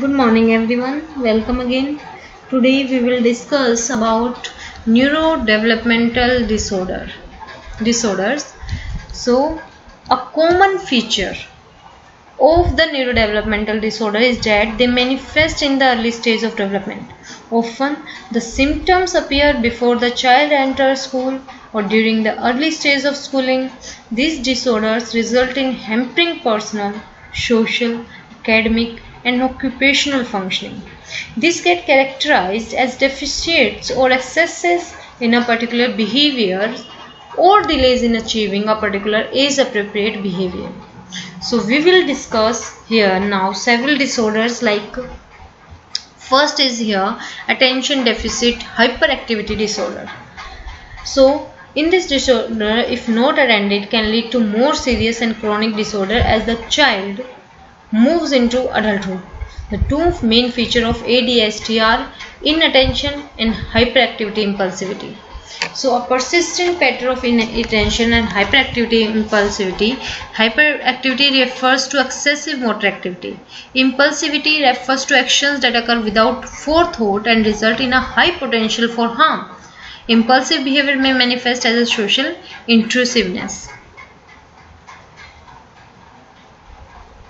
Good morning everyone. Welcome again. Today we will discuss about neurodevelopmental disorders. So, a common feature of the neurodevelopmental disorder is that they manifest in the early stage of development. Often, the symptoms appear before the child enters school or during the early stage of schooling. These disorders result in hampering personal, social, academic, and occupational functioning. These get characterized as deficits or excesses in a particular behavior or delays in achieving a particular age appropriate behavior. So we will discuss here now several disorders like first is here attention deficit hyperactivity disorder. So in this disorder, if not attended, can lead to more serious and chronic disorder as the child moves into adulthood. The two main features of ADHD are inattention and hyperactivity impulsivity. So a persistent pattern of inattention and hyperactivity impulsivity. Hyperactivity refers to excessive motor activity. Impulsivity refers to actions that occur without forethought and result in a high potential for harm. Impulsive behavior may manifest as a social intrusiveness.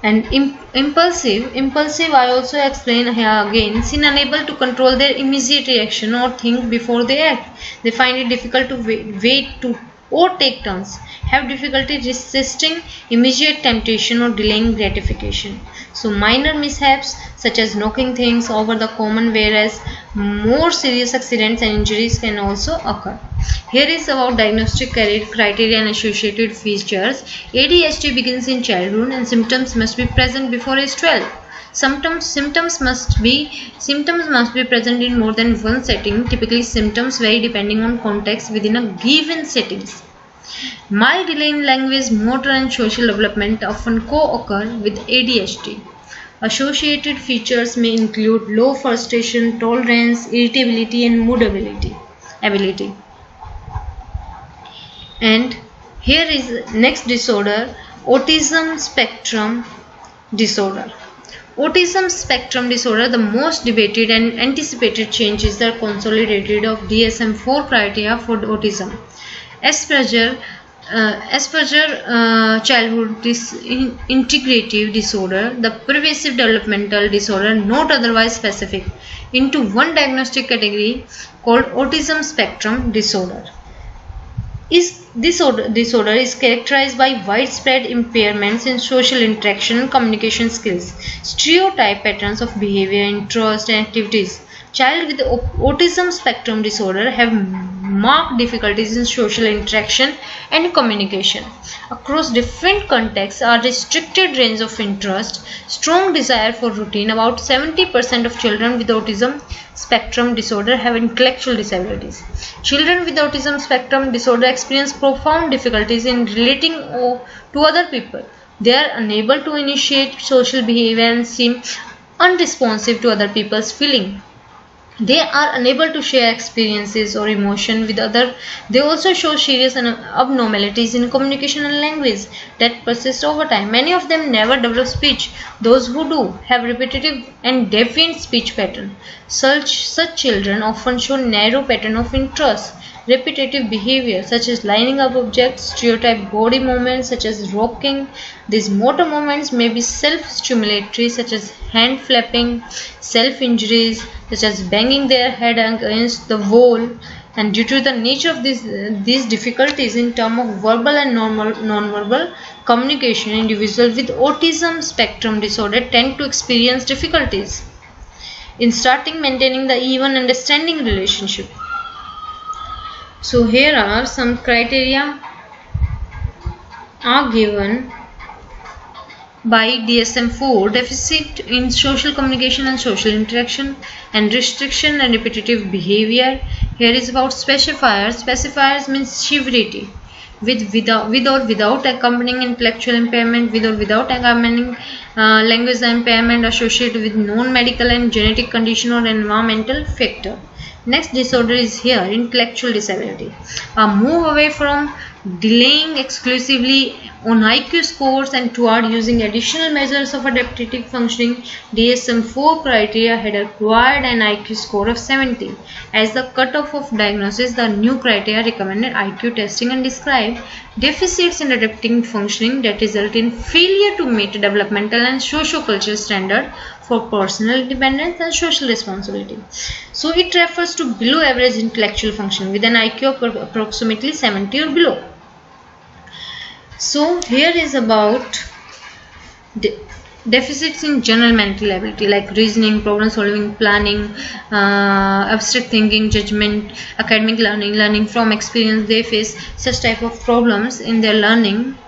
And impulsive I also explain here again, is unable to control their immediate reaction or think before they act. They find it difficult to wait to or take turns, have difficulty resisting immediate temptation or delaying gratification. So minor mishaps such as knocking things over the common, whereas more serious accidents and injuries can also occur. Here is about diagnostic criteria and associated features. ADHD begins in childhood and symptoms must be present before age 12. Symptoms must be present in more than one setting. Typically, symptoms vary depending on context within a given settings. Mild delay in language, motor, and social development often co-occur with ADHD. Associated features may include low frustration, tolerance, irritability, and mood ability. And here is next disorder, autism spectrum disorder. Autism spectrum disorder, the most debated and anticipated changes are consolidated of DSM-4 criteria for autism. Asperger childhood integrative disorder, the pervasive developmental disorder not otherwise specific, into one diagnostic category called autism spectrum disorder. This disorder is characterized by widespread impairments in social interaction and communication skills, stereotype patterns of behavior, interests, and activities. Child with autism spectrum disorder have marked difficulties in social interaction and communication. Across different contexts are restricted range of interest, strong desire for routine. About 70% of children with autism spectrum disorder have intellectual disabilities. Children with autism spectrum disorder experience profound difficulties in relating to other people. They are unable to initiate social behavior and seem unresponsive to other people's feelings. They are unable to share experiences or emotion with others. They also show serious abnormalities in communication and language that persist over time. Many of them never develop speech. Those who do have repetitive and deviant speech pattern. Such children often show narrow pattern of interest, repetitive behavior such as lining up objects, stereotype body movements such as rocking. These motor movements may be self-stimulatory such as hand flapping, self-injuries such as banging their head against the wall. And due to the nature of these difficulties in terms of verbal and non-verbal communication, individuals with autism spectrum disorder tend to experience difficulties in starting maintaining the even understanding relationship. So here are some criteria are given by DSM-4: deficit in social communication and social interaction, and restriction and repetitive behavior. Here is about specifiers. Specifiers means severity, with or without accompanying intellectual impairment, with or without accompanying language impairment associated with non-medical and genetic condition or environmental factor. Next disorder is here intellectual disability. A move away from delaying exclusively on IQ scores and toward using additional measures of adaptive functioning, DSM-4 criteria had acquired an IQ score of 70. As the cutoff of diagnosis, the new criteria recommended IQ testing and described deficits in adaptive functioning that result in failure to meet developmental and socio-cultural standards for personal independence and social responsibility. So it refers to below average intellectual function with an IQ of approximately 70 or below. So here is about deficits in general mental ability like reasoning, problem solving, planning, abstract thinking, judgment, academic learning, learning from experience. They face such type of problems in their learning.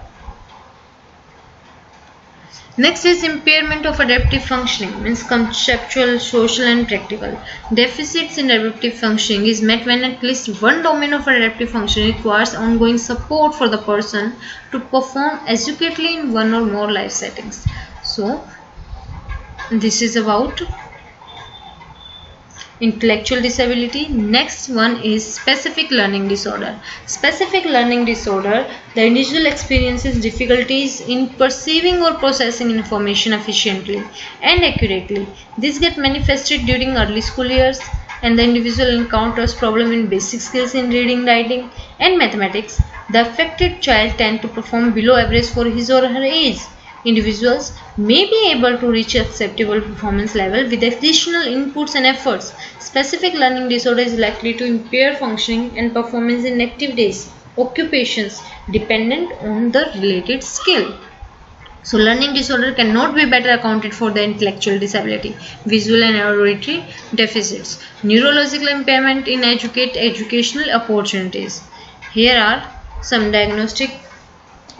Next is impairment of adaptive functioning, means conceptual, social and practical. Deficits in adaptive functioning is met when at least one domain of adaptive functioning requires ongoing support for the person to perform adequately in one or more life settings. So this is about intellectual disability. Next one is specific learning disorder. Specific learning disorder, the individual experiences difficulties in perceiving or processing information efficiently and accurately. This get manifested during early school years, and the individual encounters problem in basic skills in reading, writing and mathematics. The affected child tend to perform below average for his or her age. Individuals may be able to reach acceptable performance level with additional inputs and efforts. Specific learning disorder is likely to impair functioning and performance in activities, occupations dependent on the related skill. So learning disorder cannot be better accounted for the intellectual disability, visual and auditory deficits, neurological impairment in educational opportunities. Here are some diagnostic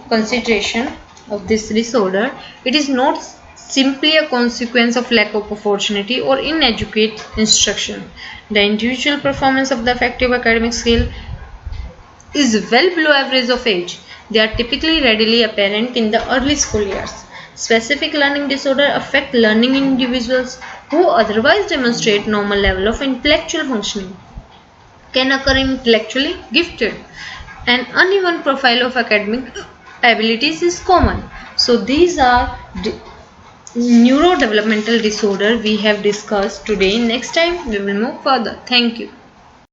consideration of this disorder. It is not simply a consequence of lack of opportunity or inadequate instruction. The individual performance of the affective academic skill is well below average of age. They are typically readily apparent in the early school years. Specific learning disorder affect learning in individuals who otherwise demonstrate normal level of intellectual functioning, can occur in intellectually gifted. An uneven profile of academic abilities is common. So these are neurodevelopmental disorder we have discussed today. Next time we will move further. Thank you.